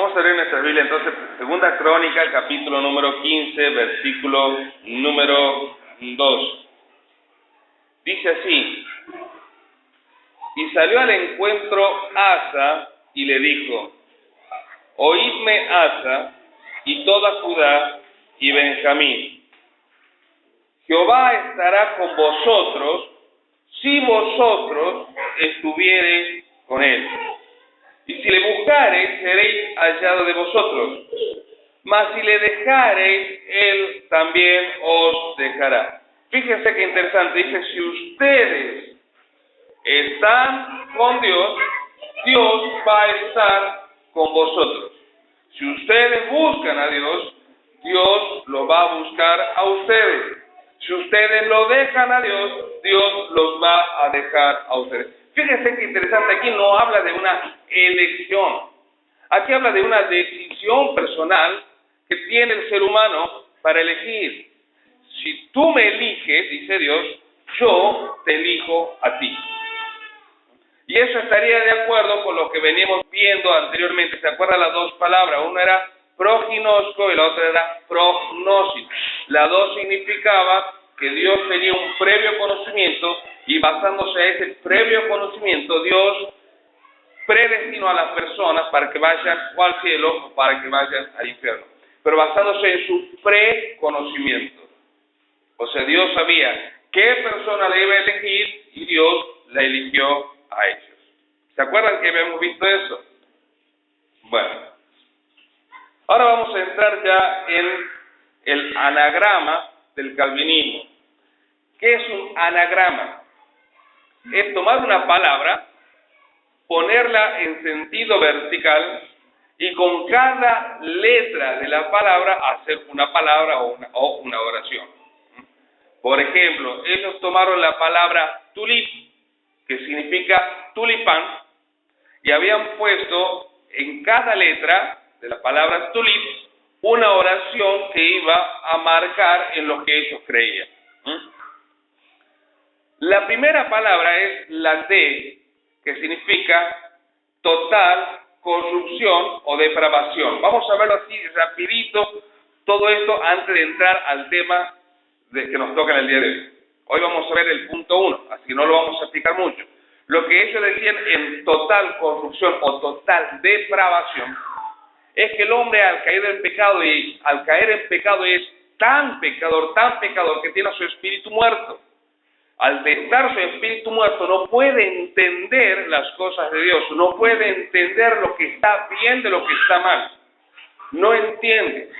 Vamos a leer nuestra Biblia entonces, Segunda Crónica, capítulo número 15, versículo número 2. Dice así: y salió al encuentro Asa y le dijo: oídme, Asa y toda Judá y Benjamín. Jehová estará con vosotros si vosotros estuviereis con él. Y si le buscareis, seréis hallados de vosotros. Mas si le dejareis, él también os dejará. Fíjense qué interesante. Dice: si ustedes están con Dios, Dios va a estar con vosotros. Si ustedes buscan a Dios, Dios lo va a buscar a ustedes. Si ustedes lo dejan a Dios, Dios los va a dejar a ustedes. Fíjense qué interesante, aquí no habla de una elección. Aquí habla de una decisión personal que tiene el ser humano para elegir. Si tú me eliges, dice Dios, yo te elijo a ti. Y eso estaría de acuerdo con lo que veníamos viendo anteriormente. ¿Se acuerdan las dos palabras? Una era prognosco y la otra era prognosis. La dos significaba que Dios tenía un previo conocimiento y basándose en ese previo conocimiento, Dios predestinó a las personas para que vayan o al cielo o para que vayan al infierno. Pero basándose en su preconocimiento. O sea, Dios sabía qué persona le iba a elegir y Dios la eligió a ellos. ¿Se acuerdan que habíamos visto eso? Bueno. Ahora vamos a entrar ya en el anagrama del calvinismo. ¿Qué es un anagrama? Es tomar una palabra, ponerla en sentido vertical y con cada letra de la palabra hacer una palabra o una oración. Por ejemplo, ellos tomaron la palabra tulip, que significa tulipán, y habían puesto en cada letra de la palabra tulip una oración que iba a marcar en lo que ellos creían. La primera palabra es la D, que significa total corrupción o depravación. Vamos a verlo así rapidito, todo esto antes de entrar al tema que nos toca en el día de hoy. Hoy vamos a ver el punto 1, así que no lo vamos a explicar mucho. Lo que ellos decían en total corrupción o total depravación es que el hombre al caer en pecado es tan pecador que tiene a su espíritu muerto. Al estar su espíritu muerto no puede entender las cosas de Dios, no puede entender lo que está bien de lo que está mal. No entiende.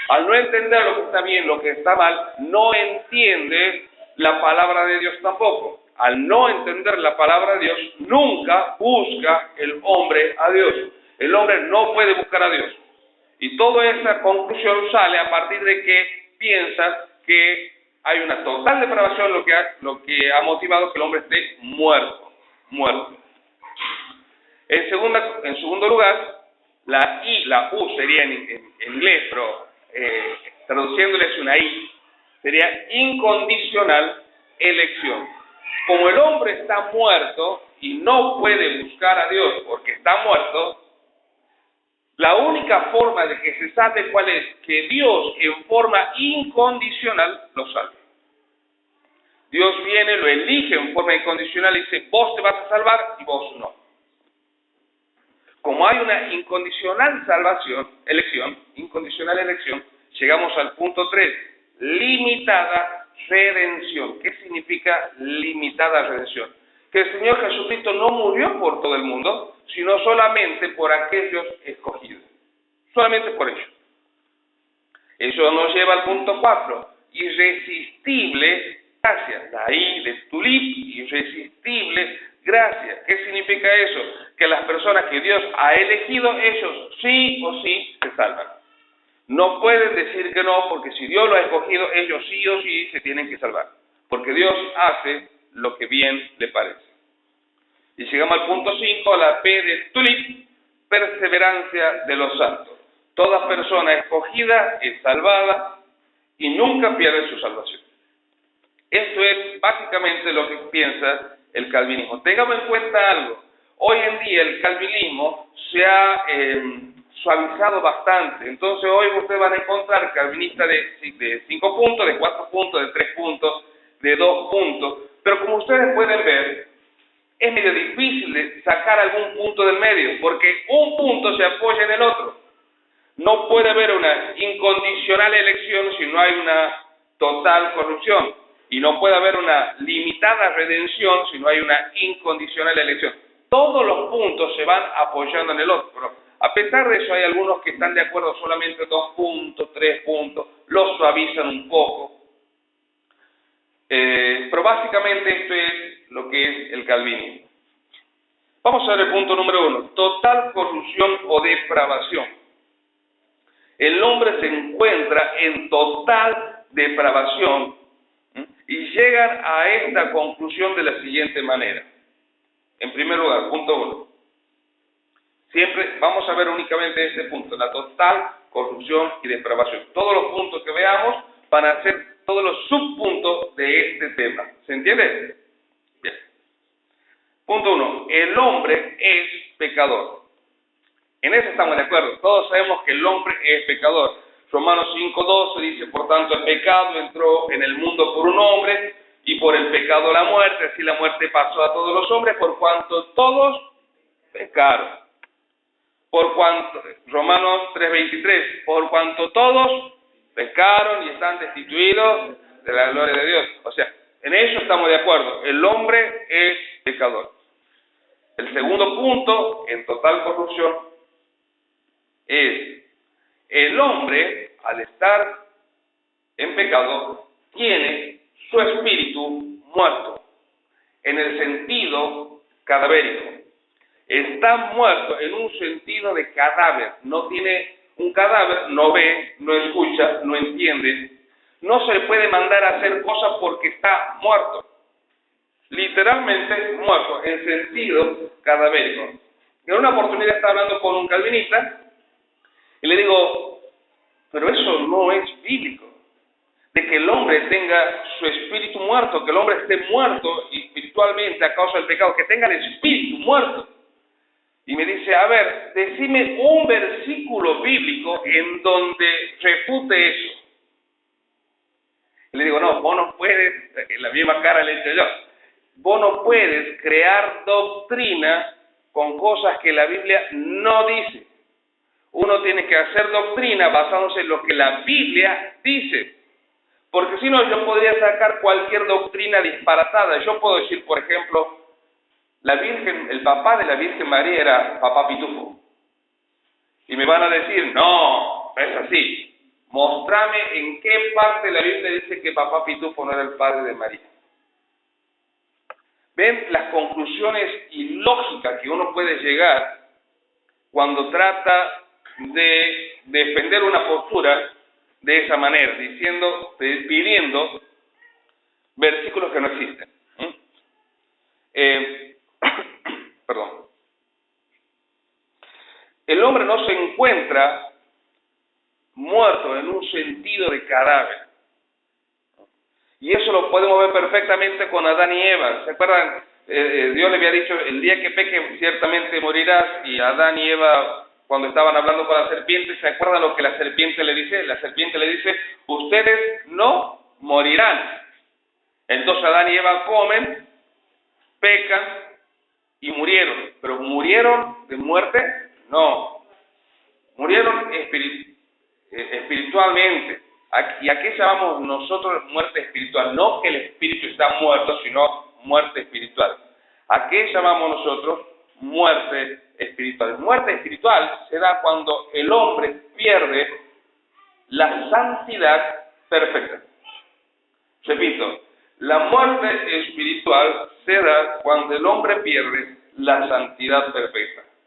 Al no entender lo que está bien, lo que está mal, no entiende la palabra de Dios tampoco. Al no entender la palabra de Dios, nunca busca el hombre a Dios. El hombre no puede buscar a Dios. Y toda esa conclusión sale a partir de que piensas que hay una total depravación, lo que ha motivado que el hombre esté muerto. En segundo lugar, la U sería en inglés, pero traduciéndole es una I, sería incondicional elección. Como el hombre está muerto y no puede buscar a Dios porque está muerto, la única forma de que se sabe cuál es que Dios en forma incondicional lo salve. Dios viene, lo elige en forma incondicional y dice: vos te vas a salvar y vos no. Como hay una incondicional elección, llegamos al punto 3, limitada redención. ¿Qué significa limitada redención? Que el Señor Jesucristo no murió por todo el mundo, sino solamente por aquellos escogidos. Solamente por ellos. Eso nos lleva al punto 4, irresistible gracia. La I de tulip, irresistible gracia. ¿Qué significa eso? Que las personas que Dios ha elegido, ellos sí o sí se salvan. No pueden decir que no, porque si Dios lo ha escogido, ellos sí o sí se tienen que salvar. Porque Dios hace lo que bien le parece. Y llegamos al punto 5, la P de tulip, perseverancia de los santos. Toda persona escogida es salvada y nunca pierde su salvación. Esto es básicamente lo que piensa el calvinismo. Tengamos en cuenta algo. Hoy en día el calvinismo se ha suavizado bastante. Entonces hoy ustedes van a encontrar calvinistas de 5 puntos, de 4 puntos, de 3 puntos, de 2 puntos. Pero como ustedes pueden ver, es medio difícil de sacar algún punto del medio, porque un punto se apoya en el otro. No puede haber una incondicional elección si no hay una total corrupción. Y no puede haber una limitada redención si no hay una incondicional elección. Todos los puntos se van apoyando en el otro. Pero a pesar de eso, hay algunos que están de acuerdo solamente 2 puntos, 3 puntos, los suavizan un poco. Pero básicamente esto es lo que es el calvinismo. Vamos a ver el punto número 1. Total corrupción o depravación. El hombre se encuentra en total depravación y llegan a esta conclusión de la siguiente manera. En primer lugar, punto 1. Siempre vamos a ver únicamente este punto, la total corrupción y depravación. Todos los puntos que veamos van a ser todos los subpuntos de este tema. ¿Se entiende? Bien. Punto 1. El hombre es pecador. En eso estamos de acuerdo. Todos sabemos que el hombre es pecador. Romanos 5:12 dice, por tanto, el pecado entró en el mundo por un hombre, y por el pecado la muerte, así la muerte pasó a todos los hombres, por cuanto todos pecaron. Por cuanto, Romanos 3:23, por cuanto todos pecaron y están destituidos de la gloria de Dios. O sea, en eso estamos de acuerdo. El hombre es pecador. El segundo punto, en total corrupción, es el hombre, al estar en pecado, tiene su espíritu muerto, en el sentido cadavérico. Está muerto en un sentido de cadáver. No tiene un cadáver, no ve, no escucha, no entiende. No se le puede mandar a hacer cosas porque está muerto. Literalmente muerto, en sentido cadavérico. En una oportunidad estaba hablando con un calvinista y le digo, pero eso no es bíblico. De que el hombre tenga su espíritu muerto, que el hombre esté muerto espiritualmente a causa del pecado, que tenga el espíritu muerto. Y me dice, a ver, decime un versículo bíblico en donde refute eso. Y le digo, no, vos no puedes, en la misma cara le he dicho yo, vos no puedes crear doctrina con cosas que la Biblia no dice. Uno tiene que hacer doctrina basándose en lo que la Biblia dice. Porque si no, yo podría sacar cualquier doctrina disparatada. Yo puedo decir, por ejemplo, la Virgen, el papá de la Virgen María era Papá Pitufo. Y me van a decir, no, es así. Mostrame en qué parte de la Biblia dice que Papá Pitufo no era el padre de María. ¿Ven las conclusiones ilógicas que uno puede llegar cuando trata de defender una postura de esa manera, pidiendo versículos que no existen? Perdón. El hombre no se encuentra muerto en un sentido de cadáver. Y eso lo podemos ver perfectamente con Adán y Eva. ¿Se acuerdan? Dios le había dicho, el día que peque ciertamente morirás. Y Adán y Eva, cuando estaban hablando con la serpiente, ¿se acuerdan lo que la serpiente le dice? La serpiente le dice, ustedes no morirán. Entonces Adán y Eva comen, pecan y murieron. ¿Pero murieron de muerte? No. Murieron espiritualmente. ¿Y a qué llamamos nosotros muerte espiritual? No que el espíritu está muerto, sino muerte espiritual. ¿A qué llamamos nosotros muerte espiritual? Muerte espiritual se da cuando el hombre pierde la santidad perfecta. Repito, la muerte espiritual se da cuando el hombre pierde la santidad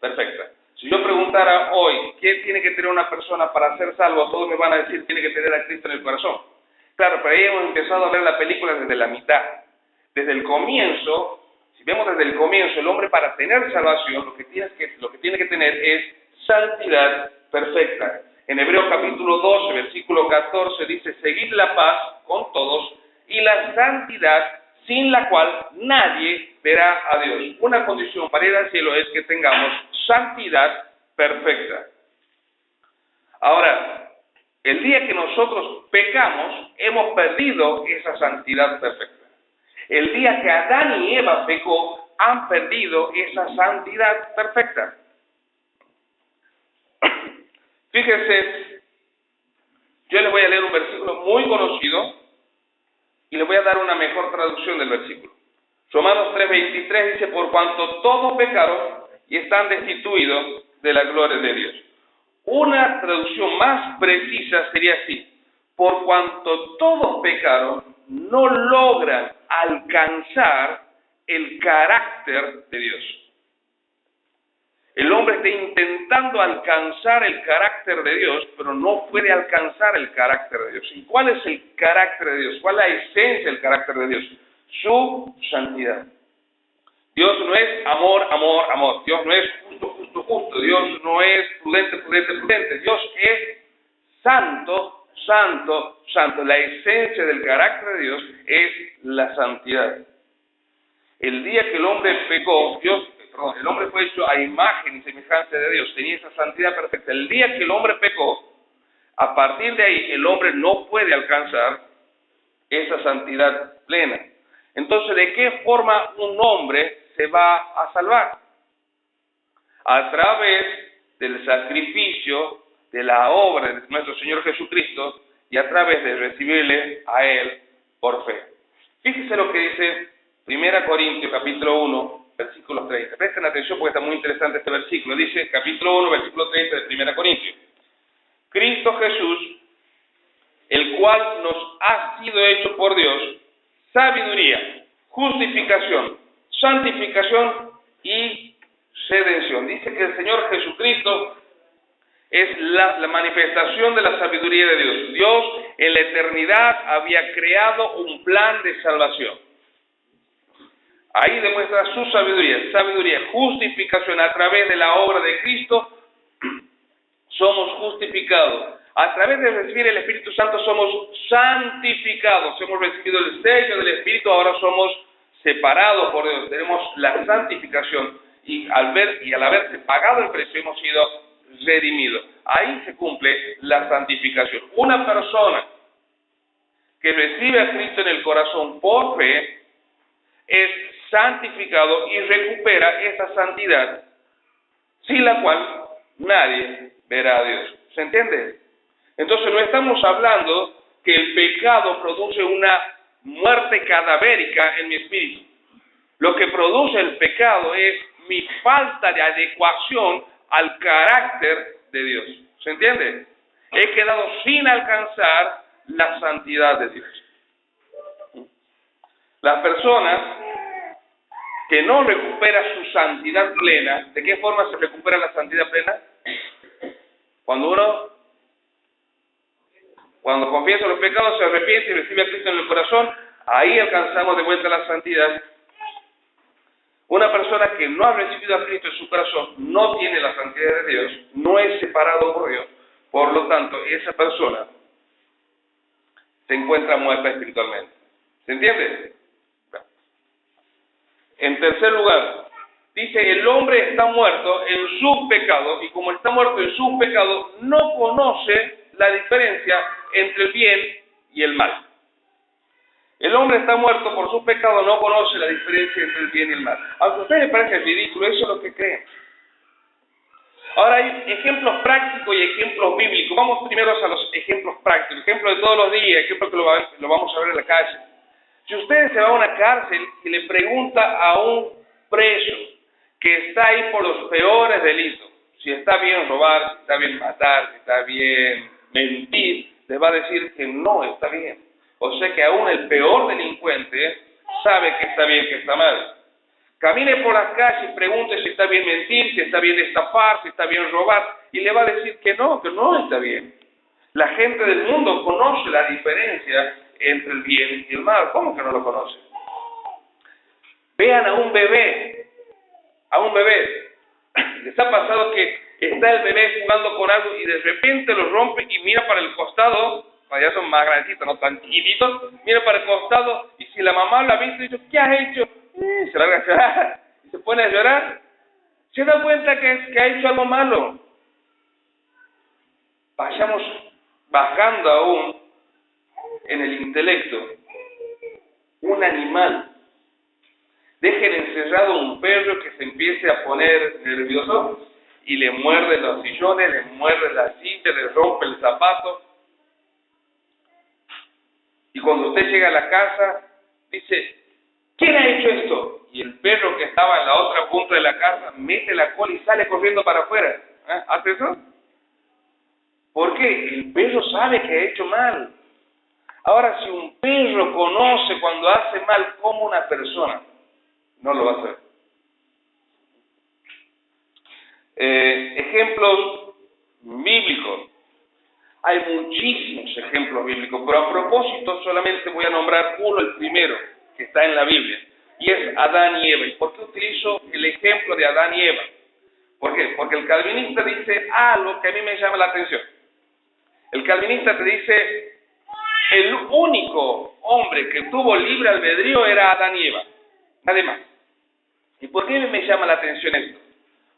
perfecta. Si yo preguntara hoy, ¿qué tiene que tener una persona para ser salvo? Todos me van a decir, tiene que tener a Cristo en el corazón. Claro, pero ahí hemos empezado a ver la película desde la mitad. Desde el comienzo, si vemos desde el comienzo, el hombre para tener salvación, lo que tiene que tener es santidad perfecta. En Hebreos capítulo 12, versículo 14, dice, seguid la paz con todos y la santidad, sin la cual nadie verá a Dios. Una condición para ir al cielo es que tengamos santidad perfecta. Ahora, el día que nosotros pecamos, hemos perdido esa santidad perfecta. El día que Adán y Eva pecó, han perdido esa santidad perfecta. Fíjense, yo les voy a leer un versículo muy conocido y les voy a dar una mejor traducción del versículo. Romanos 3:23 dice, por cuanto todos pecaron y están destituidos de la gloria de Dios. Una traducción más precisa sería así, por cuanto todos pecaron, no logran alcanzar el carácter de Dios. El hombre está intentando alcanzar el carácter de Dios, pero no puede alcanzar el carácter de Dios. ¿Y cuál es el carácter de Dios? ¿Cuál es la esencia del carácter de Dios? Su santidad. Dios no es amor, amor, amor. Dios no es justo, justo, justo. Dios no es prudente, prudente, prudente. Dios es santo, santo, santo. La esencia del carácter de Dios es la santidad. El día que el hombre pecó, el hombre fue hecho a imagen y semejanza de Dios, tenía esa santidad perfecta. El día que el hombre pecó, a partir de ahí el hombre no puede alcanzar esa santidad plena. Entonces, ¿de qué forma un hombre se va a salvar? A través del sacrificio, de la obra de nuestro Señor Jesucristo y a través de recibirle a Él por fe. Fíjese lo que dice 1 Corintios capítulo 1, versículos 30. Presten atención porque está muy interesante este versículo. Dice, capítulo 1, versículo 30 de 1 Corintios. Cristo Jesús, el cual nos ha sido hecho por Dios, sabiduría, justificación, santificación y redención. Dice que el Señor Jesucristo es la manifestación de la sabiduría de Dios. Dios en la eternidad había creado un plan de salvación. Ahí demuestra su sabiduría, justificación. A través de la obra de Cristo somos justificados. A través de recibir el Espíritu Santo somos santificados. Hemos recibido el sello del Espíritu, ahora somos separados por Dios. Tenemos la santificación y al haberse pagado el precio hemos sido redimidos. Ahí se cumple la santificación. Una persona que recibe a Cristo en el corazón por fe es santificado y recupera esa santidad, sin la cual nadie verá a Dios. ¿Se entiende? Entonces no estamos hablando que el pecado produce una muerte cadavérica en mi espíritu. Lo que produce el pecado es mi falta de adecuación al carácter de Dios. ¿Se entiende? He quedado sin alcanzar la santidad de Dios. Las personas que no recuperan su santidad plena, ¿de qué forma se recupera la santidad plena? Cuando confiesa los pecados, se arrepiente y recibe a Cristo en el corazón, ahí alcanzamos de vuelta la santidad. Una persona que no ha recibido a Cristo en su corazón no tiene la santidad de Dios, no es separado por Dios. Por lo tanto, esa persona se encuentra muerta espiritualmente. ¿Se entiende? En tercer lugar, dice, el hombre está muerto en su pecado, y como está muerto en su pecado, no conoce la diferencia entre el bien y el mal. El hombre está muerto por su pecado, no conoce la diferencia entre el bien y el mal. Aunque a ustedes les parece ridículo, eso es lo que creen. Ahora hay ejemplos prácticos y ejemplos bíblicos. Vamos primero a los ejemplos prácticos, ejemplos de todos los días, ejemplos que lo vamos a ver en la calle. Si usted se va a una cárcel y le pregunta a un preso que está ahí por los peores delitos, si está bien robar, si está bien matar, si está bien mentir, le va a decir que no está bien. O sea que aún el peor delincuente sabe que está bien, que está mal. Camine por las calles y pregunte si está bien mentir, si está bien estafar, si está bien robar, y le va a decir que no está bien. La gente del mundo conoce la diferencia entre el bien y el mal. ¿Cómo que no lo conoce? Vean a un bebé. ¿Les ha pasado que está el bebé jugando con algo y de repente lo rompe y mira para el costado? Ya son más grandecitos, no tan chiquititos. Mira para el costado y si la mamá la ha visto y dice, ¿qué has hecho? Se larga a llorar y se pone a llorar. Se da cuenta que ha hecho algo malo. vayamos bajando aún en el intelecto. Un animal. Dejen encerrado un perro que se empiece a poner nervioso y le muerde los sillones, le muerde la silla, le rompe el zapato. Y cuando usted llega a la casa, dice, ¿quién ha hecho esto? Y el perro que estaba en la otra punta de la casa mete la cola y sale corriendo para afuera. ¿Hace eso? ¿Por qué? El perro sabe que ha hecho mal. Ahora, si un perro conoce cuando hace mal como una persona, no lo va a hacer. Ejemplos bíblicos. Hay muchísimos ejemplos bíblicos, pero a propósito solamente voy a nombrar uno, el primero, que está en la Biblia, y es Adán y Eva. ¿Y por qué utilizo el ejemplo de Adán y Eva? ¿Por qué? Porque el calvinista dice algo que a mí me llama la atención. El calvinista te dice, el único hombre que tuvo libre albedrío era Adán y Eva, nadie más. ¿Y por qué me llama la atención esto?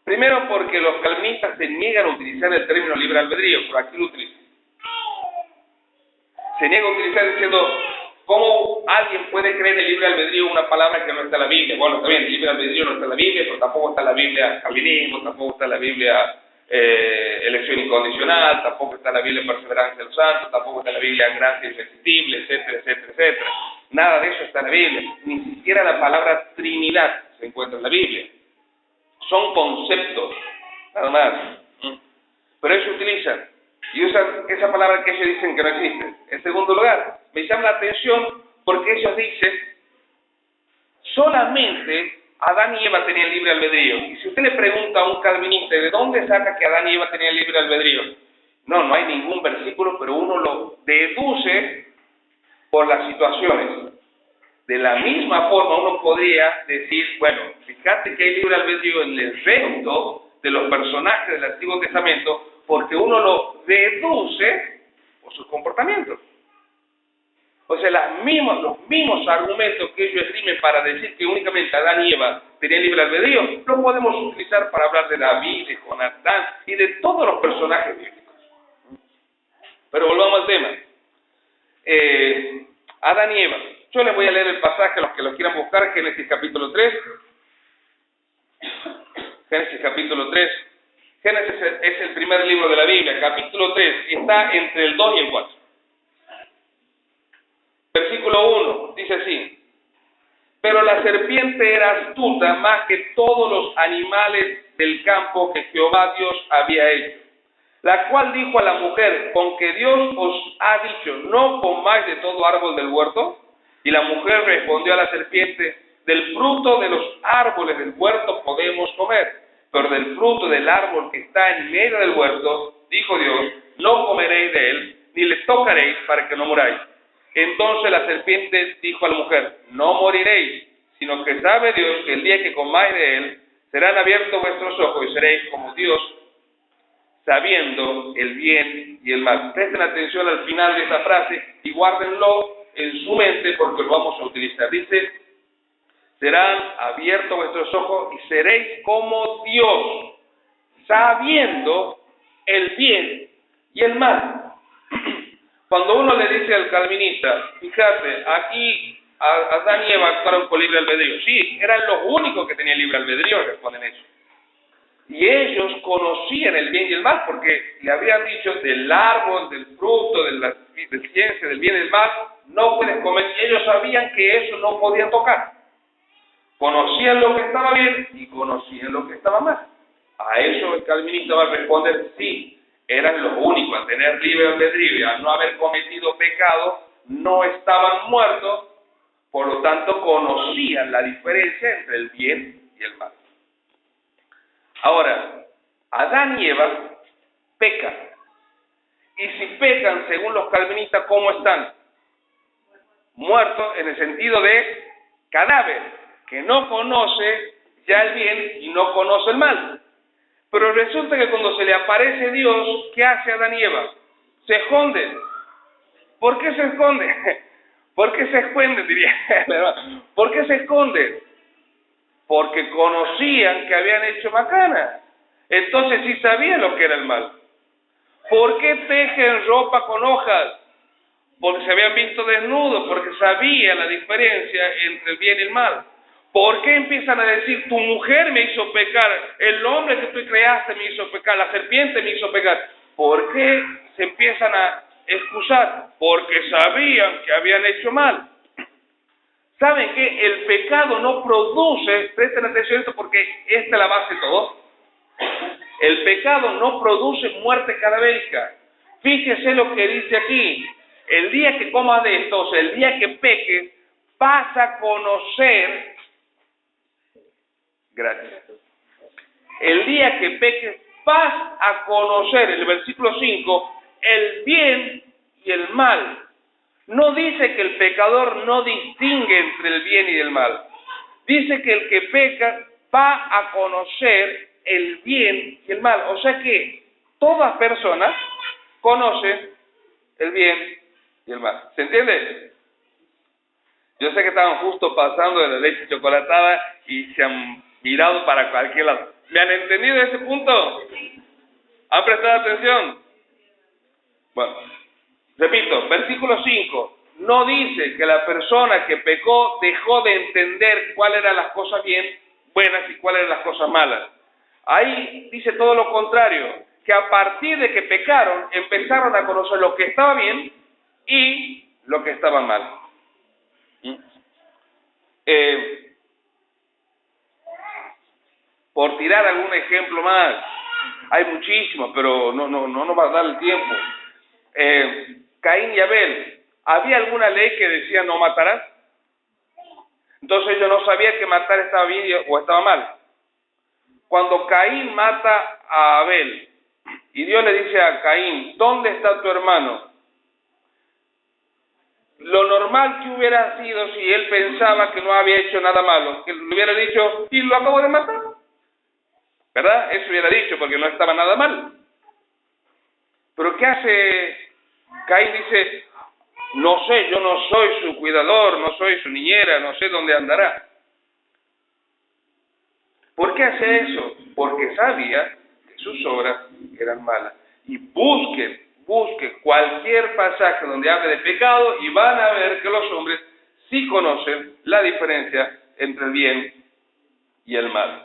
Primero porque los calvinistas se niegan a utilizar el término libre albedrío, pero aquí lo utilizan. Se niega a utilizar diciendo, ¿cómo alguien puede creer en el libre albedrío una palabra que no está en la Biblia? Bueno, está bien, el libre albedrío no está en la Biblia, pero tampoco está en la Biblia calvinismo, tampoco está en la Biblia elección incondicional, tampoco está en la Biblia perseverancia del santo, tampoco está en la Biblia gracia irresistible, etcétera, etcétera, etcétera. Nada de eso está en la Biblia, ni siquiera la palabra Trinidad se encuentra en la Biblia. Son conceptos, nada más. Pero ellos utilizan, y usan esa palabra que ellos dicen que no existe. En segundo lugar, me llama la atención porque ellos dicen, solamente Adán y Eva tenían libre albedrío. Y si usted le pregunta a un calvinista, ¿de dónde saca que Adán y Eva tenían libre albedrío? No hay ningún versículo, pero uno lo deduce por las situaciones. De la misma forma uno podría decir, bueno, fíjate que hay libre albedrío en el resto de los personajes del Antiguo Testamento, porque uno lo deduce por sus comportamientos. O sea, los mismos argumentos que ellos esgrimen para decir que únicamente Adán y Eva tenían libre albedrío, los podemos utilizar para hablar de David, de Jonatán y de todos los personajes bíblicos. Pero volvamos al tema. Adán y Eva. Yo les voy a leer el pasaje a los que lo quieran buscar, Génesis capítulo 3. Génesis capítulo 3. Génesis es el primer libro de la Biblia, capítulo 3, está entre el 2 y el 4. Versículo 1, dice así, pero la serpiente era astuta más que todos los animales del campo que Jehová Dios había hecho, la cual dijo a la mujer, ¿con que Dios os ha dicho, no comáis de todo árbol del huerto? Y la mujer respondió a la serpiente, del fruto de los árboles del huerto podemos comer, pero del fruto del árbol que está en medio del huerto, dijo Dios, no comeréis de él, ni le tocaréis para que no muráis. Entonces la serpiente dijo a la mujer, no moriréis, sino que sabe Dios que el día que comáis de él, serán abiertos vuestros ojos y seréis como Dios, sabiendo el bien y el mal. Presten atención al final de esa frase y guárdenlo en su mente porque lo vamos a utilizar. Dice, serán abiertos vuestros ojos y seréis como Dios, sabiendo el bien y el mal. Cuando uno le dice al calvinista, fíjate, aquí Adán y Eva actuaron con libre albedrío. Sí, eran los únicos que tenían libre albedrío, responden ellos. Y ellos conocían el bien y el mal porque le habían dicho del árbol, del fruto, de la ciencia, del bien y del mal, no puedes comer. Y ellos sabían que eso no podían tocar. Conocían lo que estaba bien y conocían lo que estaba mal. A eso el calvinista va a responder, sí, eran los únicos a tener libre albedrío y a no haber cometido pecado, no estaban muertos, por lo tanto conocían la diferencia entre el bien y el mal. Ahora, Adán y Eva pecan. Y si pecan, según los calvinistas, ¿cómo están? Muertos en el sentido de cadáver, que no conoce ya el bien y no conoce el mal. Pero resulta que cuando se le aparece Dios, ¿qué hace Adán y Eva? Se esconden. ¿Por qué se esconden? ¿Por qué se esconden, diría? ¿Por qué se esconden? Porque conocían que habían hecho macana. Entonces sí sabían lo que era el mal. ¿Por qué tejen ropa con hojas? Porque se habían visto desnudos, porque sabía la diferencia entre el bien y el mal. ¿Por qué empiezan a decir, tu mujer me hizo pecar, el hombre que tú creaste me hizo pecar, la serpiente me hizo pecar? ¿Por qué se empiezan a excusar? Porque sabían que habían hecho mal. ¿Saben qué? El pecado no produce, presten atención a esto porque esta es la base de todo. El pecado no produce muerte cadavérica. Fíjese lo que dice aquí. El día que comas de esto, o sea, el día que peques, vas a conocer. Gracias. El día que peques, vas a conocer, el versículo 5, el bien y el mal. No dice que el pecador no distingue entre el bien y el mal. Dice que el que peca va a conocer el bien y el mal. O sea que todas personas conocen el bien y el mal. ¿Se entiende? Yo sé que estaban justo pasando de la leche chocolatada y se han mirado para cualquier lado. ¿Me han entendido ese punto? ¿Han prestado atención? Bueno, repito, versículo 5. No dice que la persona que pecó dejó de entender cuáles eran las cosas buenas y cuáles eran las cosas malas. Ahí dice todo lo contrario, que a partir de que pecaron, empezaron a conocer lo que estaba bien y lo que estaba mal. Por tirar algún ejemplo más, hay muchísimos, pero no nos va a dar el tiempo. Caín y Abel, ¿había alguna ley que decía no matarás? Entonces ellos no sabían que matar estaba bien o estaba mal. Cuando Caín mata a Abel y Dios le dice a Caín, ¿dónde está tu hermano? Lo normal que hubiera sido si él pensaba que no había hecho nada malo, que le hubiera dicho, y lo acabo de matar. ¿Verdad? Eso hubiera dicho porque no estaba nada mal. Pero ¿qué hace Caín? Dice, no sé, yo no soy su cuidador, no soy su niñera, no sé dónde andará. ¿Por qué hace eso? Porque sabía que sus obras eran malas. Y busquen cualquier pasaje donde hable de pecado y van a ver que los hombres sí conocen la diferencia entre el bien y el mal.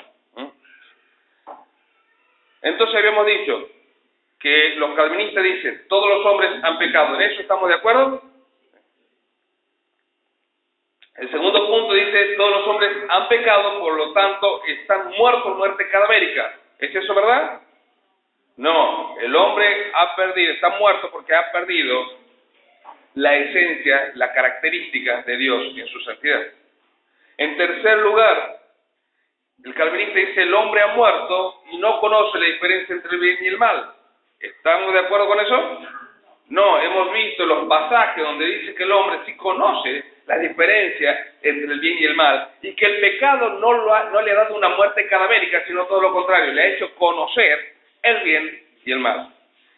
Entonces habíamos dicho que los calvinistas dicen, todos los hombres han pecado. ¿En eso estamos de acuerdo? El segundo punto dice, todos los hombres han pecado, por lo tanto, están muertos, muerte cadavérica. ¿Es eso verdad? No, el hombre está muerto porque ha perdido la esencia, la característica de Dios en su santidad. En tercer lugar, el calvinista dice, el hombre ha muerto y no conoce la diferencia entre el bien y el mal. ¿Estamos de acuerdo con eso? No, hemos visto los pasajes donde dice que el hombre sí conoce la diferencia entre el bien y el mal, y que el pecado no le ha dado una muerte cadavérica, sino todo lo contrario, le ha hecho conocer el bien y el mal.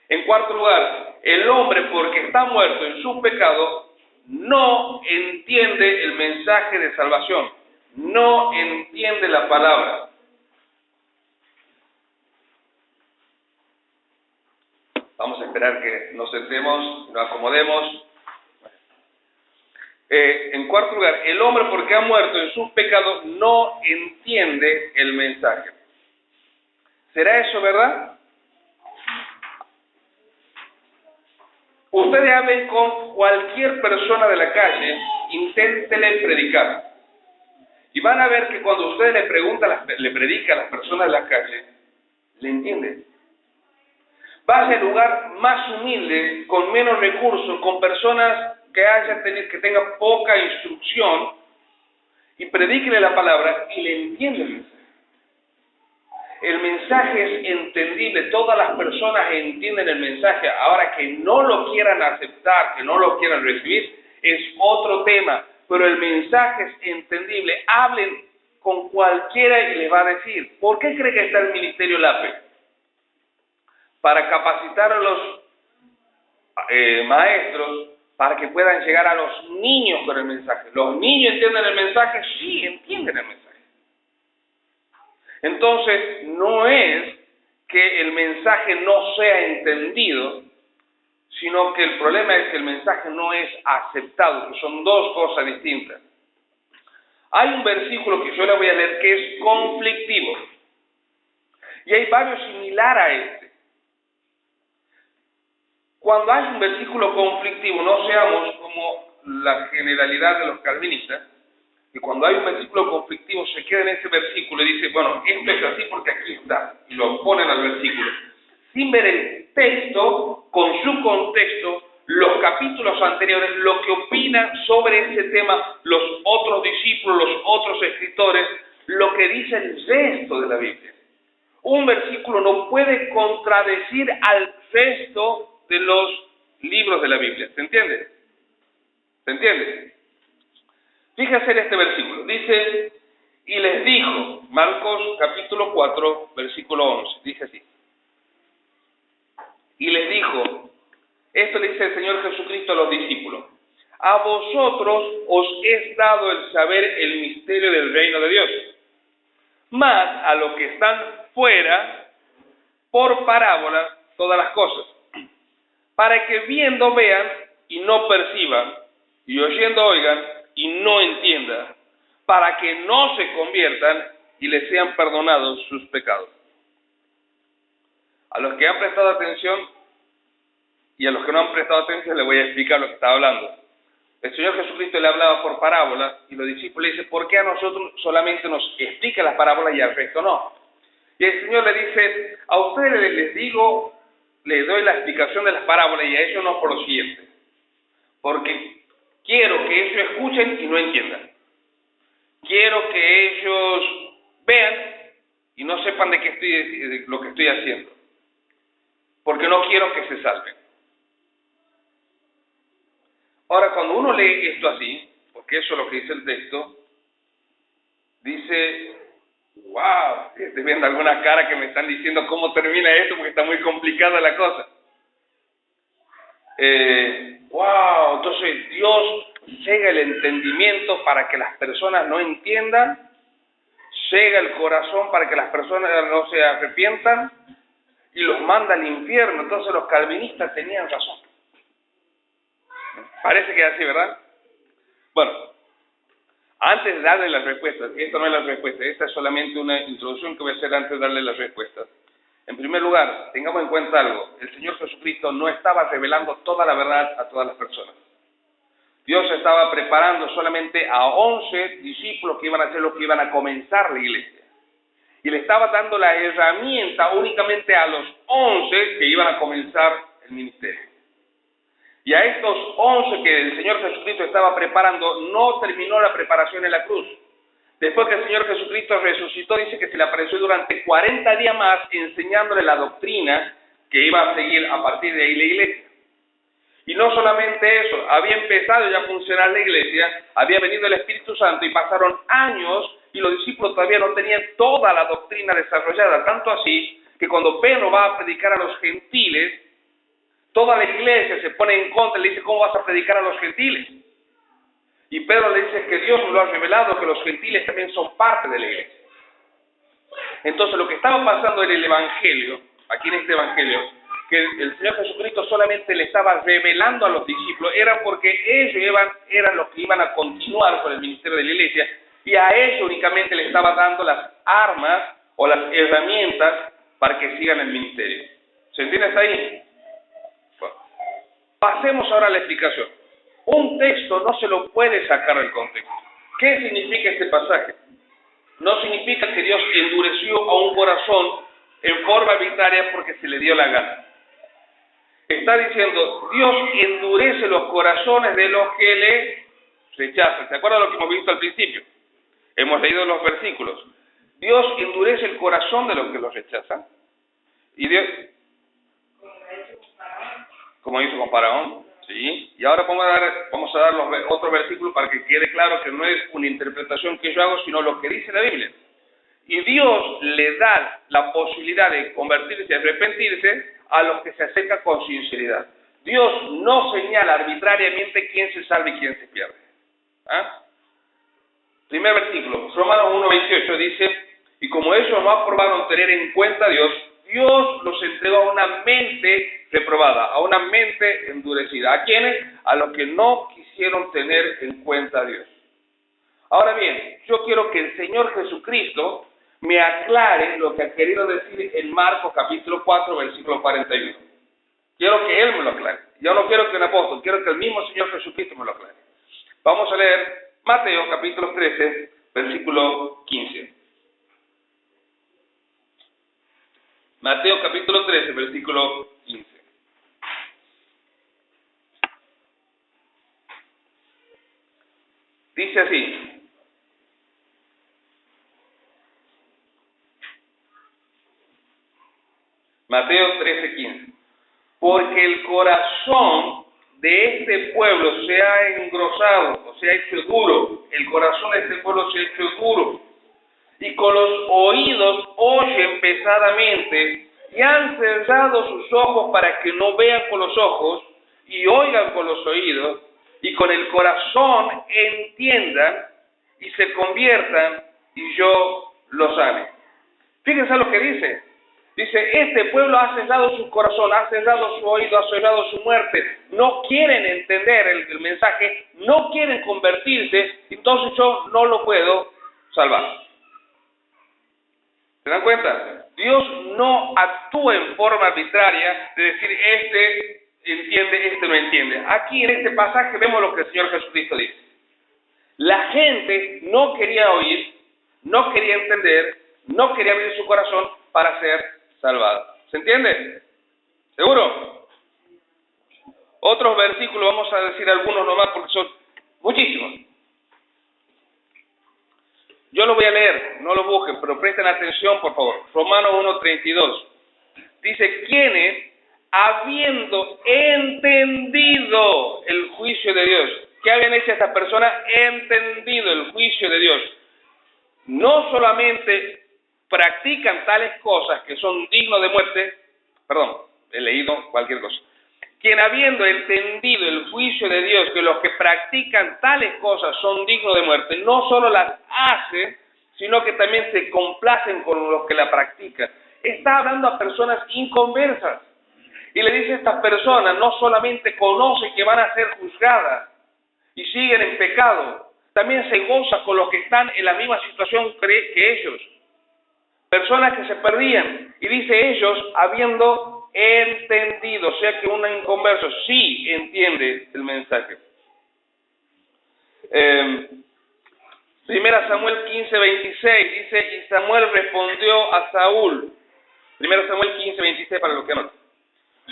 En cuarto lugar, el hombre, porque está muerto en su pecado, no entiende el mensaje de salvación, no entiende la palabra. Vamos a esperar que nos sentemos, nos acomodemos. En cuarto lugar, el hombre, porque ha muerto en sus pecados, no entiende el mensaje. ¿Será eso verdad? Ustedes hablen con cualquier persona de la calle, inténtenle predicar. Y van a ver que cuando ustedes le predican a las personas de la calle, le entienden. Vaya al lugar más humilde, con menos recursos, con personas que tengan poca instrucción, y predíquenle la palabra y le entienden. El mensaje es entendible, todas las personas entienden el mensaje. Ahora, que no lo quieran aceptar, que no lo quieran recibir, es otro tema, pero el mensaje es entendible. Hablen con cualquiera y les va a decir. ¿Por qué cree que está el ministerio LAPE? Para capacitar a los maestros para que puedan llegar a los niños con el mensaje. ¿Los niños entienden el mensaje? Sí, entienden el mensaje. Entonces, no es que el mensaje no sea entendido, sino que el problema es que el mensaje no es aceptado, que son dos cosas distintas. Hay un versículo que yo le voy a leer que es conflictivo, y hay varios similares a este. Cuando hay un versículo conflictivo, no seamos como la generalidad de los calvinistas, que cuando hay un versículo conflictivo se queda en ese versículo y dice, bueno, esto es así porque aquí está, y lo ponen al versículo, sin ver el texto, con su contexto, los capítulos anteriores, lo que opinan sobre ese tema los otros discípulos, los otros escritores, lo que dice el resto de la Biblia. Un versículo no puede contradecir al resto de los libros de la Biblia. ¿Se entiende? ¿Se entiende? Fíjese en este versículo. Dice, y les dijo, Marcos capítulo 4, versículo 11, dice así. Y les dijo, esto le dice el Señor Jesucristo a los discípulos, a vosotros os es dado el saber el misterio del reino de Dios, mas a los que están fuera, por parábola, todas las cosas, para que viendo vean y no perciban, y oyendo oigan y no entiendan, para que no se conviertan y les sean perdonados sus pecados. A los que han prestado atención y a los que no han prestado atención les voy a explicar lo que está hablando. El Señor Jesucristo le hablaba por parábola y los discípulos le dicen, ¿por qué a nosotros solamente nos explica las parábolas y al resto no? Y el Señor le dice, a ustedes les digo, les doy la explicación de las parábolas y a ellos no por lo siguiente, porque quiero que ellos escuchen y no entiendan. Quiero que ellos vean y no sepan de lo que estoy haciendo, porque no quiero que se salven. Ahora, cuando uno lee esto así, porque eso es lo que dice el texto, dice, wow, estoy viendo alguna cara que me están diciendo cómo termina esto, porque está muy complicada la cosa. Wow, entonces Dios cega el entendimiento para que las personas no entiendan, cega el corazón para que las personas no se arrepientan y los manda al infierno. Entonces los calvinistas tenían razón. Parece que es así, ¿verdad? Bueno, antes de darle las respuestas, esta no es la respuesta, esta es solamente una introducción que voy a hacer antes de darle las respuestas. En primer lugar, tengamos en cuenta algo, el Señor Jesucristo no estaba revelando toda la verdad a todas las personas. Dios estaba preparando solamente a 11 discípulos que iban a ser los que iban a comenzar la iglesia. Y le estaba dando la herramienta únicamente a los 11 que iban a comenzar el ministerio. Y a estos 11 que el Señor Jesucristo estaba preparando, no terminó la preparación en la cruz. Después que el Señor Jesucristo resucitó, dice que se le apareció durante 40 días más enseñándole la doctrina que iba a seguir a partir de ahí la iglesia. Y no solamente eso, había empezado ya a funcionar la iglesia, había venido el Espíritu Santo y pasaron años y los discípulos todavía no tenían toda la doctrina desarrollada, tanto así que cuando Pedro va a predicar a los gentiles, toda la iglesia se pone en contra y le dice, ¿cómo vas a predicar a los gentiles? Y Pedro le dice que Dios nos lo ha revelado, que los gentiles también son parte de la iglesia. Entonces lo que estaba pasando en el Evangelio, aquí en este Evangelio, que el Señor Jesucristo solamente le estaba revelando a los discípulos, era porque ellos eran los que iban a continuar con el ministerio de la iglesia, y a ellos únicamente le estaba dando las armas o las herramientas para que sigan el ministerio. ¿Se entiende hasta ahí? Bueno, pasemos ahora a la explicación. Un texto no se lo puede sacar del contexto. ¿Qué significa este pasaje? No significa que Dios endureció a un corazón en forma arbitraria porque se le dio la gana. Está diciendo, Dios endurece los corazones de los que le rechazan. ¿Se acuerdan de lo que hemos visto al principio? Hemos leído los versículos. Dios endurece el corazón de los que los rechazan. Y Dios, como hizo con Faraón, sí. Y ahora vamos a dar otro versículo para que quede claro que no es una interpretación que yo hago, sino lo que dice la Biblia. Y Dios le da la posibilidad de convertirse y arrepentirse a los que se acercan con sinceridad. Dios no señala arbitrariamente quién se salva y quién se pierde. ¿Ah? Primer versículo, Romanos 1:28 dice, y como ellos no aprobaron tener en cuenta a Dios, Dios los entregó a una mente reprobada, a una mente endurecida. ¿A quiénes? A los que no quisieron tener en cuenta a Dios. Ahora bien, yo quiero que el Señor Jesucristo me aclare lo que ha querido decir en Marcos capítulo 4, versículo 41. Quiero que Él me lo aclare. Yo no quiero que un apóstol, quiero que el mismo Señor Jesucristo me lo aclare. Vamos a leer Mateo capítulo 13, versículo 15. Mateo capítulo 13, versículo 15. Dice así. Mateo 13, 15. Porque el corazón de este pueblo se ha engrosado, o se ha hecho duro. El corazón de este pueblo se ha hecho duro. Y con los oídos oyen pesadamente, y han cerrado sus ojos para que no vean con los ojos, y oigan con los oídos, y con el corazón entiendan, y se conviertan, y yo los sane. Fíjense lo que dice. Dice, este pueblo ha cerrado su corazón, ha cerrado su oído, ha cerrado su muerte. No quieren entender el mensaje, no quieren convertirse, entonces yo no lo puedo salvar. ¿Se dan cuenta? Dios no actúa en forma arbitraria de decir, este entiende, este no entiende. Aquí en este pasaje vemos lo que el Señor Jesucristo dice. La gente no quería oír, no quería entender, no quería abrir su corazón para ser salvada. ¿Se entiende? ¿Seguro? Otros versículos, vamos a decir algunos nomás porque son muchísimos. Yo lo voy a leer, no lo busquen, pero presten atención, por favor. Romanos 1:32. Dice, quienes, habiendo entendido el juicio de Dios, ¿qué habían hecho estas personas? Entendido el juicio de Dios. No solamente practican tales cosas que son dignos de muerte, perdón, he leído cualquier cosa. Quien habiendo entendido el juicio de Dios, que los que practican tales cosas son dignos de muerte, no solo las hacen, sino que también se complacen con los que la practican. Está hablando a personas inconversas. Y le dice a estas personas, no solamente conocen que van a ser juzgadas y siguen en pecado, también se goza con los que están en la misma situación que ellos. Personas que se perdían. Y dice ellos, habiendo entendido, o sea que un inconverso sí entiende el mensaje. Primera Samuel 15:26 dice, y Samuel respondió a Saúl. Primera Samuel 15:26 para los que no.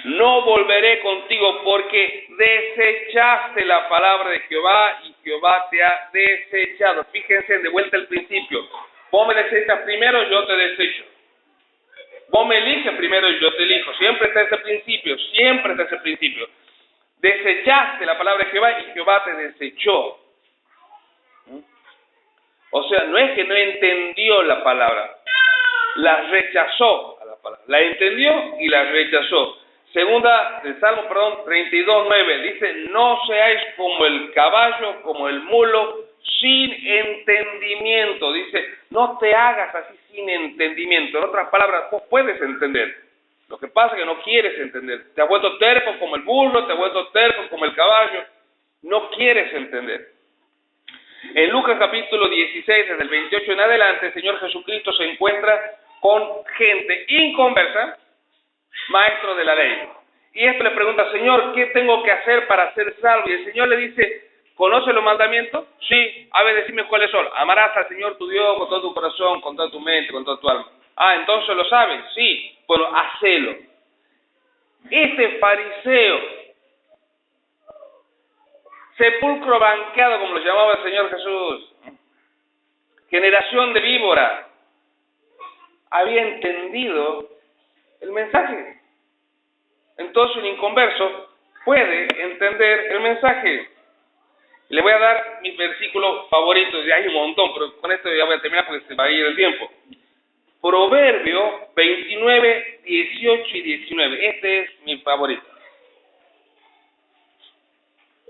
No volveré contigo porque desechaste la palabra de Jehová y Jehová te ha desechado. Fíjense de vuelta al principio. Vos me desechas primero, yo te desecho. Vos me eliges primero y yo te elijo. Siempre está ese principio, siempre está ese principio. Desechaste la palabra de Jehová y Jehová te desechó. O sea, no es que no entendió la palabra, la rechazó a la palabra. La entendió y la rechazó. Segunda de Salmo, 32:9, dice, no seáis como el caballo, como el mulo, sin entendimiento. Dice, no te hagas así sin entendimiento. En otras palabras, vos puedes entender. Lo que pasa es que no quieres entender. Te has vuelto terco como el burro, te has vuelto terco como el caballo. No quieres entender. En Lucas capítulo 16, desde el 28 en adelante, el Señor Jesucristo se encuentra con gente inconversa, maestro de la ley. Y esto le pregunta, Señor, ¿qué tengo que hacer para ser salvo? Y el Señor le dice, ¿conoce los mandamientos? Sí. A ver, decime cuáles son. Amarás al Señor tu Dios con todo tu corazón, con toda tu mente, con toda tu alma. Ah, entonces lo sabes. Sí. Bueno, hacelo. Este fariseo, sepulcro banqueado, como lo llamaba el Señor Jesús, generación de víbora, había entendido el mensaje. Entonces un inconverso puede entender el mensaje. Le voy a dar mis versículos favoritos, y hay un montón, pero con esto ya voy a terminar porque se va a ir el tiempo. Proverbio 29, 18 y 19. Este es mi favorito.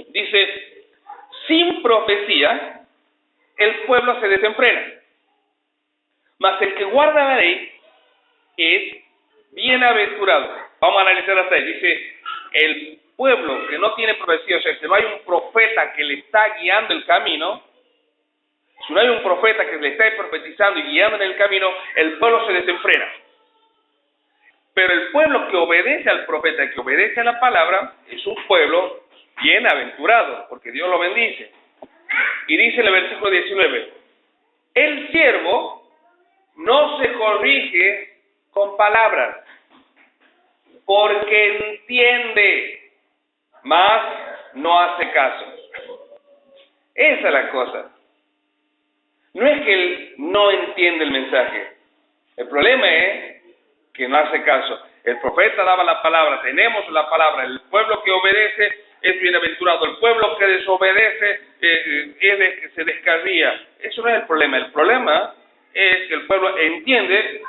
Dice, sin profecía, el pueblo se desenfrena, mas el que guarda la ley es Bienaventurado. Vamos a analizar hasta ahí. Dice, el pueblo que no tiene profecía, o sea, que no hay un profeta que le está guiando el camino, si no hay un profeta que le está profetizando y guiando en el camino, el pueblo se desenfrena. Pero el pueblo que obedece al profeta, que obedece a la palabra, es un pueblo bienaventurado, porque Dios lo bendice. Y dice en el versículo 19, el siervo no se corrige con palabras, porque entiende, mas no hace caso. Esa es la cosa. No es que él no entiende el mensaje. El problema es que no hace caso. El profeta daba la palabra, tenemos la palabra. El pueblo que obedece es bienaventurado. El pueblo que desobedece es el que se descarría. Eso no es el problema. El problema es que el pueblo entiende,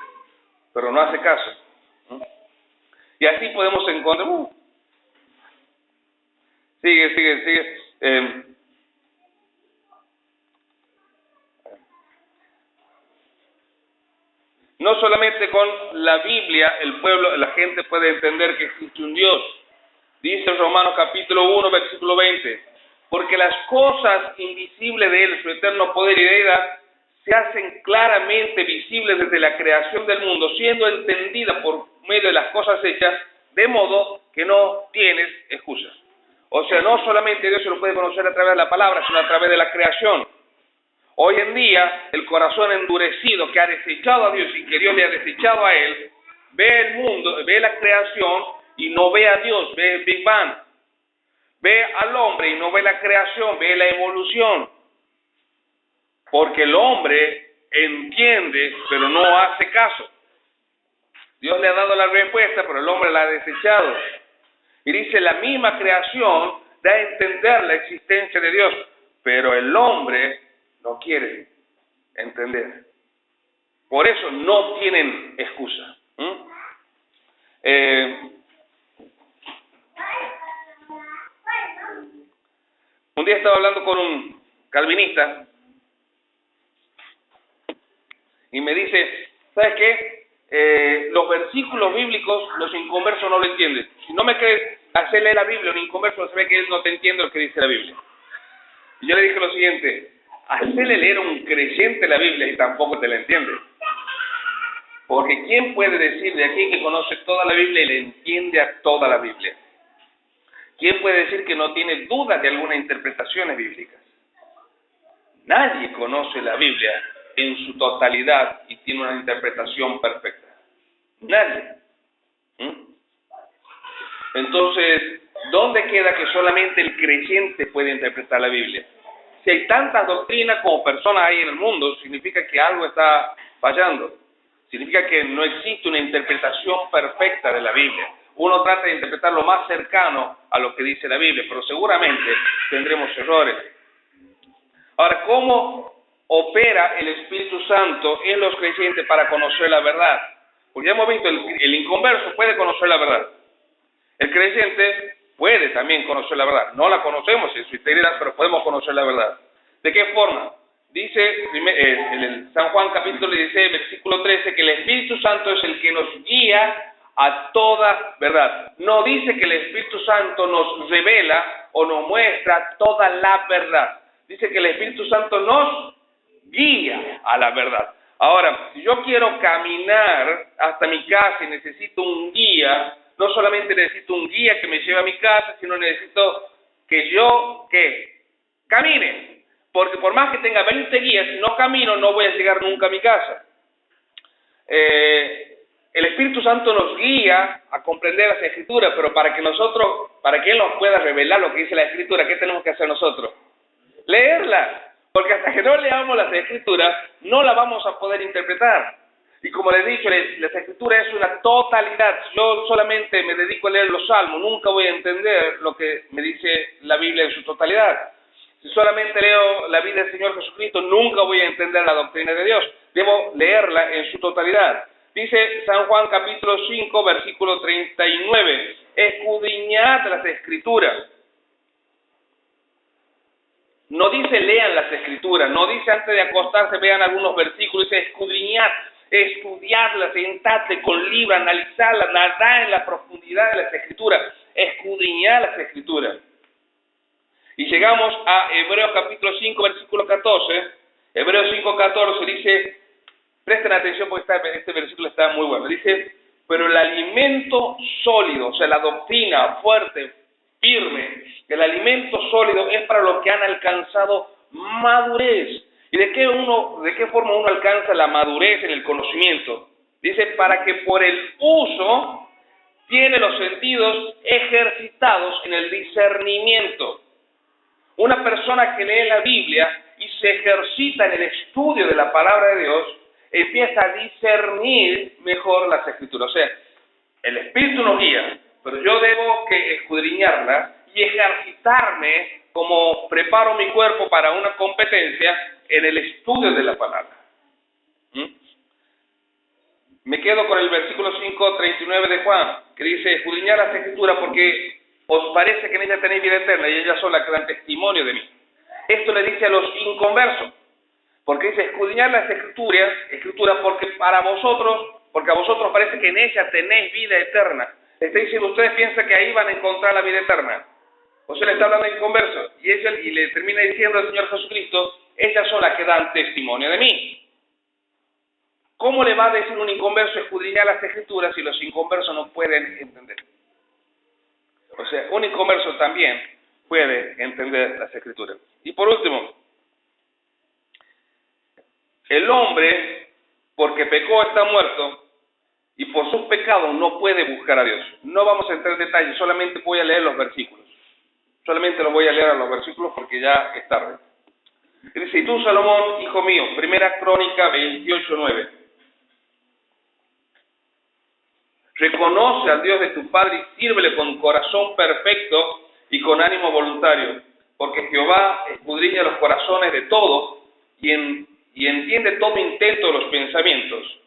pero no hace caso. Y así podemos encontrar... Sigue. No solamente con la Biblia el pueblo, la gente puede entender que existe un Dios. Dice Romanos capítulo 1, versículo 20. Porque las cosas invisibles de Él, su eterno poder y deidad, se hacen claramente visibles desde la creación del mundo, siendo entendidas por medio de las cosas hechas, de modo que no tienes excusas. O sea, no solamente Dios se lo puede conocer a través de la palabra, sino a través de la creación. Hoy en día, el corazón endurecido que ha desechado a Dios y que Dios le ha desechado a él, ve el mundo, ve la creación y no ve a Dios, ve el Big Bang. Ve al hombre y no ve la creación, ve la evolución. Porque el hombre entiende, pero no hace caso. Dios le ha dado la respuesta, pero el hombre la ha desechado. Y dice, la misma creación da a entender la existencia de Dios, pero el hombre no quiere entender. Por eso no tienen excusa. Un día estaba hablando con un calvinista y me dice, ¿sabes qué? Los versículos bíblicos, los inconversos no lo entienden. Si no me crees, hacerle la Biblia a un inconverso, se ve que él no te entiende lo que dice la Biblia. Y yo le dije lo siguiente, hacerle leer a un creyente la Biblia y tampoco te la entiende. Porque ¿quién puede decir de aquí que conoce toda la Biblia y le entiende a toda la Biblia? ¿Quién puede decir que no tiene dudas de algunas interpretaciones bíblicas? Nadie conoce la Biblia en su totalidad y tiene una interpretación perfecta. Nadie. Entonces, ¿dónde queda que solamente el creyente puede interpretar la Biblia? Si hay tantas doctrinas como personas hay en el mundo, significa que algo está fallando. Significa que no existe una interpretación perfecta de la Biblia. Uno trata de interpretar lo más cercano a lo que dice la Biblia, pero seguramente tendremos errores. Ahora, ¿cómo opera el Espíritu Santo en los creyentes para conocer la verdad? Porque ya hemos visto, el inconverso puede conocer la verdad. El creyente puede también conocer la verdad. No la conocemos en su integridad, pero podemos conocer la verdad. ¿De qué forma? Dice en el San Juan capítulo 16, versículo 13, que el Espíritu Santo es el que nos guía a toda verdad. No dice que el Espíritu Santo nos revela o nos muestra toda la verdad. Dice que el Espíritu Santo nos guía a la verdad. Ahora, si yo quiero caminar hasta mi casa y necesito un guía, no solamente necesito un guía que me lleve a mi casa, sino necesito que yo, camine. Porque por más que tenga 20 guías, si no camino, no voy a llegar nunca a mi casa. El Espíritu Santo nos guía a comprender las Escrituras, pero para que Él nos pueda revelar lo que dice la Escritura, ¿qué tenemos que hacer nosotros? Leerla. Porque hasta que no leamos las Escrituras, no la vamos a poder interpretar. Y como les he dicho, las Escrituras es una totalidad. Yo solamente me dedico a leer los Salmos, nunca voy a entender lo que me dice la Biblia en su totalidad. Si solamente leo la vida del Señor Jesucristo, nunca voy a entender la doctrina de Dios. Debo leerla en su totalidad. Dice San Juan capítulo 5, versículo 39, escudriñad las Escrituras. No dice lean las Escrituras, no dice antes de acostarse vean algunos versículos, dice escudriñad. estudiarla, sentarte con libros, analizarla, nadar en la profundidad de las Escrituras, escudriñar las Escrituras. Y llegamos a Hebreos capítulo 5, versículo 14. Hebreos 5, 14 dice, presten atención porque este versículo está muy bueno. Dice, pero el alimento sólido, o sea, la doctrina fuerte, firme, el alimento sólido es para los que han alcanzado madurez. ¿Y de qué forma uno alcanza la madurez en el conocimiento? Dice, para que por el uso tiene los sentidos ejercitados en el discernimiento. Una persona que lee la Biblia y se ejercita en el estudio de la palabra de Dios, empieza a discernir mejor las Escrituras. O sea, el Espíritu nos guía, pero yo debo que escudriñarla y ejercitarme como preparo mi cuerpo para una competencia en el estudio de la palabra. Me quedo con el versículo 5:39 de Juan, que dice, escudriñar las Escrituras porque os parece que en ellas tenéis vida eterna y ellas son las que dan testimonio de mí. Esto le dice a los inconversos, porque dice escudriñar las escrituras porque a vosotros parece que en ellas tenéis vida eterna. Le está diciendo, ustedes piensan que ahí van a encontrar la vida eterna. O sea, le está hablando a inconversos y le termina diciendo al Señor Jesucristo, ellas son las que dan testimonio de mí. ¿Cómo le va a decir un inconverso escudriñar las Escrituras si los inconversos no pueden entender? O sea, un inconverso también puede entender las Escrituras. Y por último, el hombre, porque pecó, está muerto, y por sus pecados no puede buscar a Dios. No vamos a entrar en detalles, solamente voy a leer los versículos. Solamente los voy a leer a los versículos porque ya es tarde. Y dice, y tú, Salomón, hijo mío, Primera Crónica 28:9. Reconoce al Dios de tu Padre y sírvele con corazón perfecto y con ánimo voluntario, porque Jehová escudriña los corazones de todos y entiende todo intento de los pensamientos.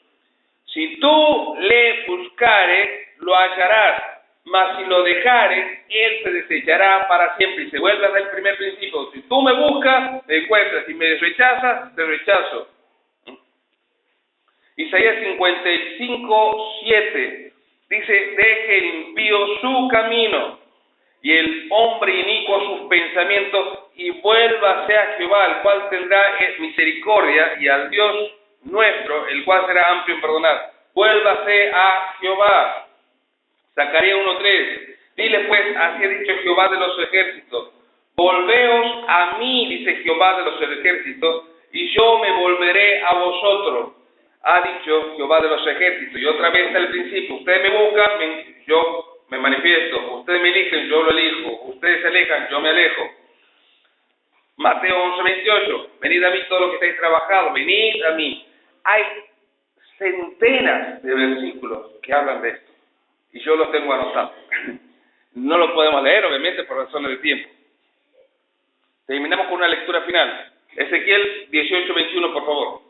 Si tú le buscares, lo hallarás, mas si lo dejares, él se desechará para siempre. Y se vuelve al primer principio. Si tú me buscas, me encuentras. Si me rechazas, te rechazo. Isaías 55:7 dice, deje el impío su camino y el hombre inicuo sus pensamientos y vuélvase a Jehová, el cual tendrá misericordia, y al Dios nuestro, el cual será amplio en perdonar. Vuélvase a Jehová. Zacarías 1:3. Dile pues, así ha dicho Jehová de los ejércitos, volveos a mí, dice Jehová de los ejércitos, y yo me volveré a vosotros, ha dicho Jehová de los ejércitos. Y otra vez al principio, ustedes me buscan, yo me manifiesto, ustedes me eligen, yo lo elijo, ustedes se alejan, yo me alejo. Mateo 11:28, venid a mí todos los que estáis trabajados, venid a mí. Hay centenas de versículos que hablan de esto, y yo los tengo anotados. No los podemos leer, obviamente, por razones de tiempo. Terminamos con una lectura final. Ezequiel 18:21, por favor.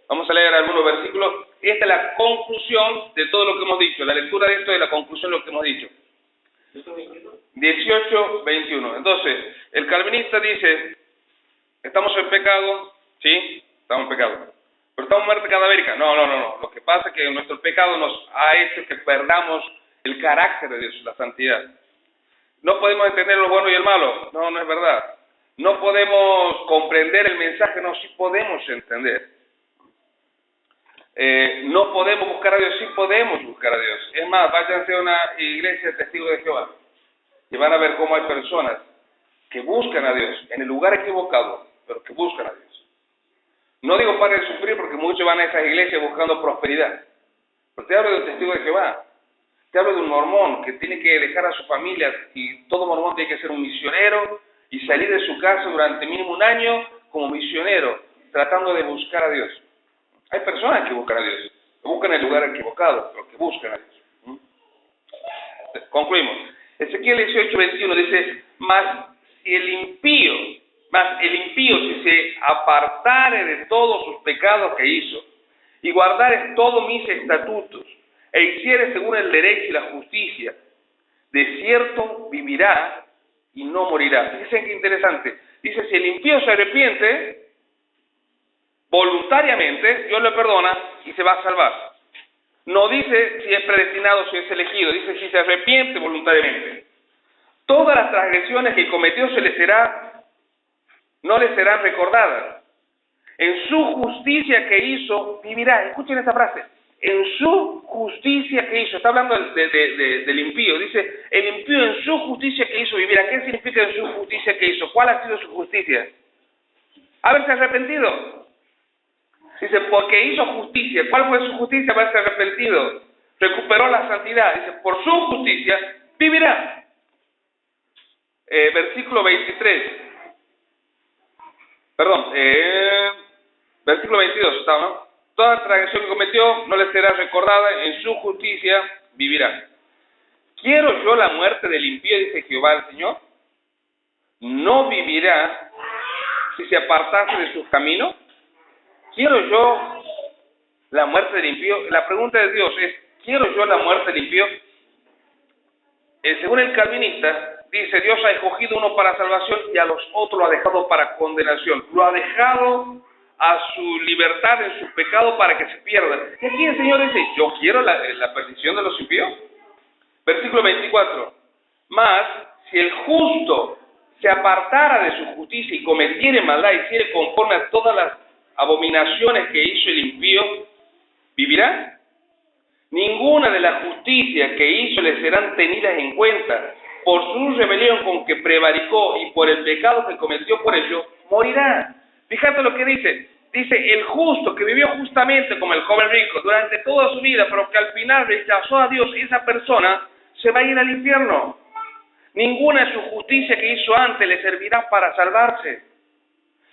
Vamos a leer algunos versículos. Esta es la conclusión de todo lo que hemos dicho. La lectura de esto es la conclusión de lo que hemos dicho. 18:21. Entonces, el calvinista dice, estamos en pecado, ¿sí? Estamos en pecado. Pero estamos en muerte cadavérica. No. Lo que pasa es que nuestro pecado nos ha hecho que perdamos el carácter de Dios, la santidad. No podemos entender lo bueno y el malo. No es verdad. No podemos comprender el mensaje. No, sí podemos entender. No podemos buscar a Dios, sí podemos buscar a Dios. Es más, váyanse a una iglesia de testigos de Jehová y van a ver cómo hay personas que buscan a Dios en el lugar equivocado, pero que buscan a Dios. No digo para de sufrir porque muchos van a esas iglesias buscando prosperidad, pero te hablo de un testigo de Jehová, te hablo de un mormón que tiene que dejar a su familia, y todo mormón tiene que ser un misionero y salir de su casa durante mínimo un año como misionero, tratando de buscar a Dios. Hay personas que buscan a Dios, que buscan el lugar equivocado, pero que buscan a Dios. Concluimos. Ezequiel 18:21 dice, mas el impío si se apartare de todos sus pecados que hizo, y guardare todos mis estatutos, e hiciere según el derecho y la justicia, de cierto vivirá y no morirá. Fíjense qué interesante. Dice, si el impío se arrepiente voluntariamente, Dios le perdona y se va a salvar. No dice si es predestinado, si es elegido, dice si se arrepiente voluntariamente. Todas las transgresiones que cometió no le serán recordadas. En su justicia que hizo, vivirá. Escuchen esta frase. En su justicia que hizo. Está hablando del impío. Dice, el impío en su justicia que hizo, vivirá. ¿Qué significa en su justicia que hizo? ¿Cuál ha sido su justicia? Haberse arrepentido. Dice, porque hizo justicia. ¿Cuál fue su justicia? Haberse arrepentido. Recuperó la santidad. Dice, por su justicia vivirá. Versículo 23. Perdón, versículo 22, ¿está, no? Toda transgresión que cometió no le será recordada, en su justicia vivirá. ¿Quiero yo la muerte del impío? Dice Jehová el Señor. ¿No vivirá si se apartase de sus caminos? ¿Quiero yo la muerte del impío? La pregunta de Dios es, ¿quiero yo la muerte del impío? Según el calvinista, dice, Dios ha escogido uno para salvación y a los otros lo ha dejado para condenación. Lo ha dejado a su libertad en su pecado para que se pierda. Y aquí el Señor dice, yo quiero la perdición de los impíos. Versículo 24. Mas, si el justo se apartara de su justicia y cometiere maldad y hiciere conforme a todas las abominaciones que hizo el impío, ¿vivirá? Ninguna de las justicias que hizo le serán tenidas en cuenta. Por su rebelión con que prevaricó y por el pecado que cometió por ello, morirá. Fíjate lo que dice. Dice, el justo que vivió justamente como el joven rico durante toda su vida, pero que al final rechazó a Dios, esa persona se va a ir al infierno. Ninguna de su justicia que hizo antes le servirá para salvarse.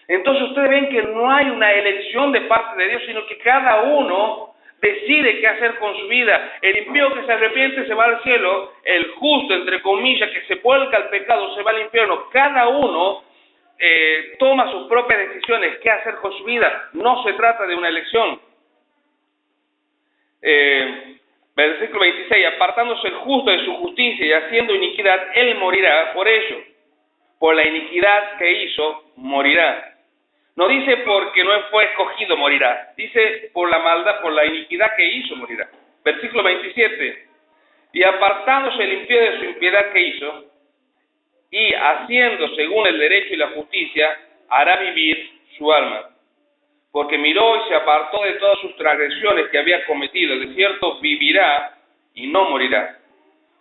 Entonces ustedes ven que no hay una elección de parte de Dios, sino que cada uno decide qué hacer con su vida. El impío que se arrepiente se va al cielo, el justo, entre comillas, que se vuelca al pecado se va al infierno. Cada uno toma sus propias decisiones, qué hacer con su vida. No se trata de una elección. Versículo 26, apartándose el justo de su justicia y haciendo iniquidad, él morirá por ello. Por la iniquidad que hizo, morirá. No dice porque no fue escogido, morirá. Dice por la maldad, por la iniquidad que hizo, morirá. Versículo 27. Y apartándose el impío de su impiedad que hizo, y haciendo según el derecho y la justicia, hará vivir su alma. Porque miró y se apartó de todas sus transgresiones que había cometido. De cierto vivirá y no morirá.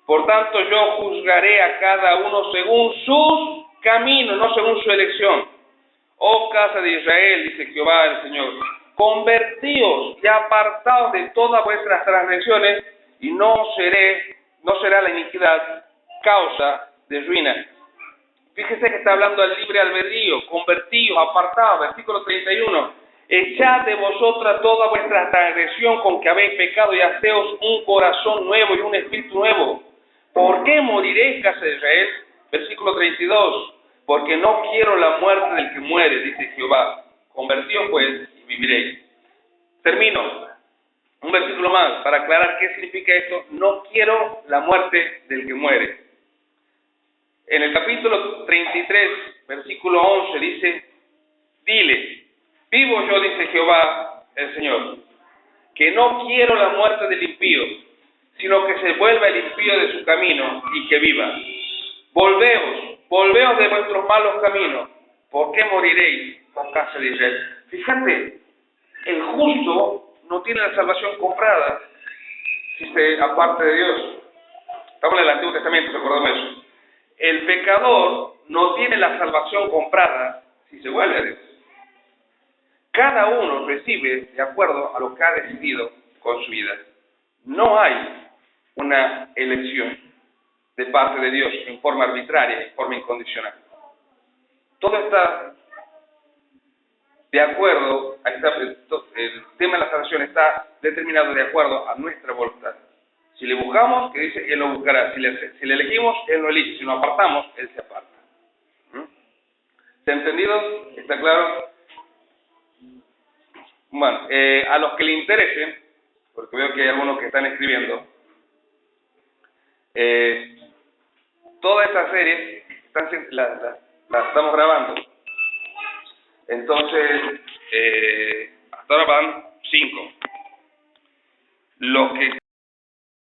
Por tanto yo juzgaré a cada uno según sus caminos, no según su elección. Oh casa de Israel, dice Jehová el Señor, convertíos y apartaos de todas vuestras transgresiones, y no será la iniquidad causa de ruina. Fíjese que está hablando al libre albedrío, convertíos, apartaos, versículo 31. Echad de vosotras toda vuestra transgresión con que habéis pecado y haceos un corazón nuevo y un espíritu nuevo. ¿Por qué moriréis, casa de Israel? Versículo 32. Porque no quiero la muerte del que muere, dice Jehová. Convertíos pues y viviréis. Termino. Un versículo más para aclarar qué significa esto. No quiero la muerte del que muere. En el capítulo 33, versículo 11 dice, dile, vivo yo, dice Jehová el Señor, que no quiero la muerte del impío, sino que se vuelva el impío de su camino y que viva. Volveos de vuestros malos caminos, ¿por qué moriréis, oh casa de Israel? Fíjate, el justo no tiene la salvación comprada si se aparte de Dios. Estamos en el Antiguo Testamento, recordamos eso. El pecador no tiene la salvación comprada si se vuelve a Dios. Cada uno recibe de acuerdo a lo que ha decidido con su vida. No hay una elección de parte de Dios en forma arbitraria, en forma incondicional. Todo está de acuerdo, el tema de la salvación está determinado de acuerdo a nuestra voluntad. Si le buscamos, que dice, Él lo buscará. Si le elegimos, Él lo elige. Si lo apartamos, Él se aparta. ¿Se ha entendido? ¿Está claro? Bueno, a los que le interese, porque veo que hay algunos que están escribiendo, toda esta serie la estamos grabando. Entonces, hasta ahora van 5. Lo que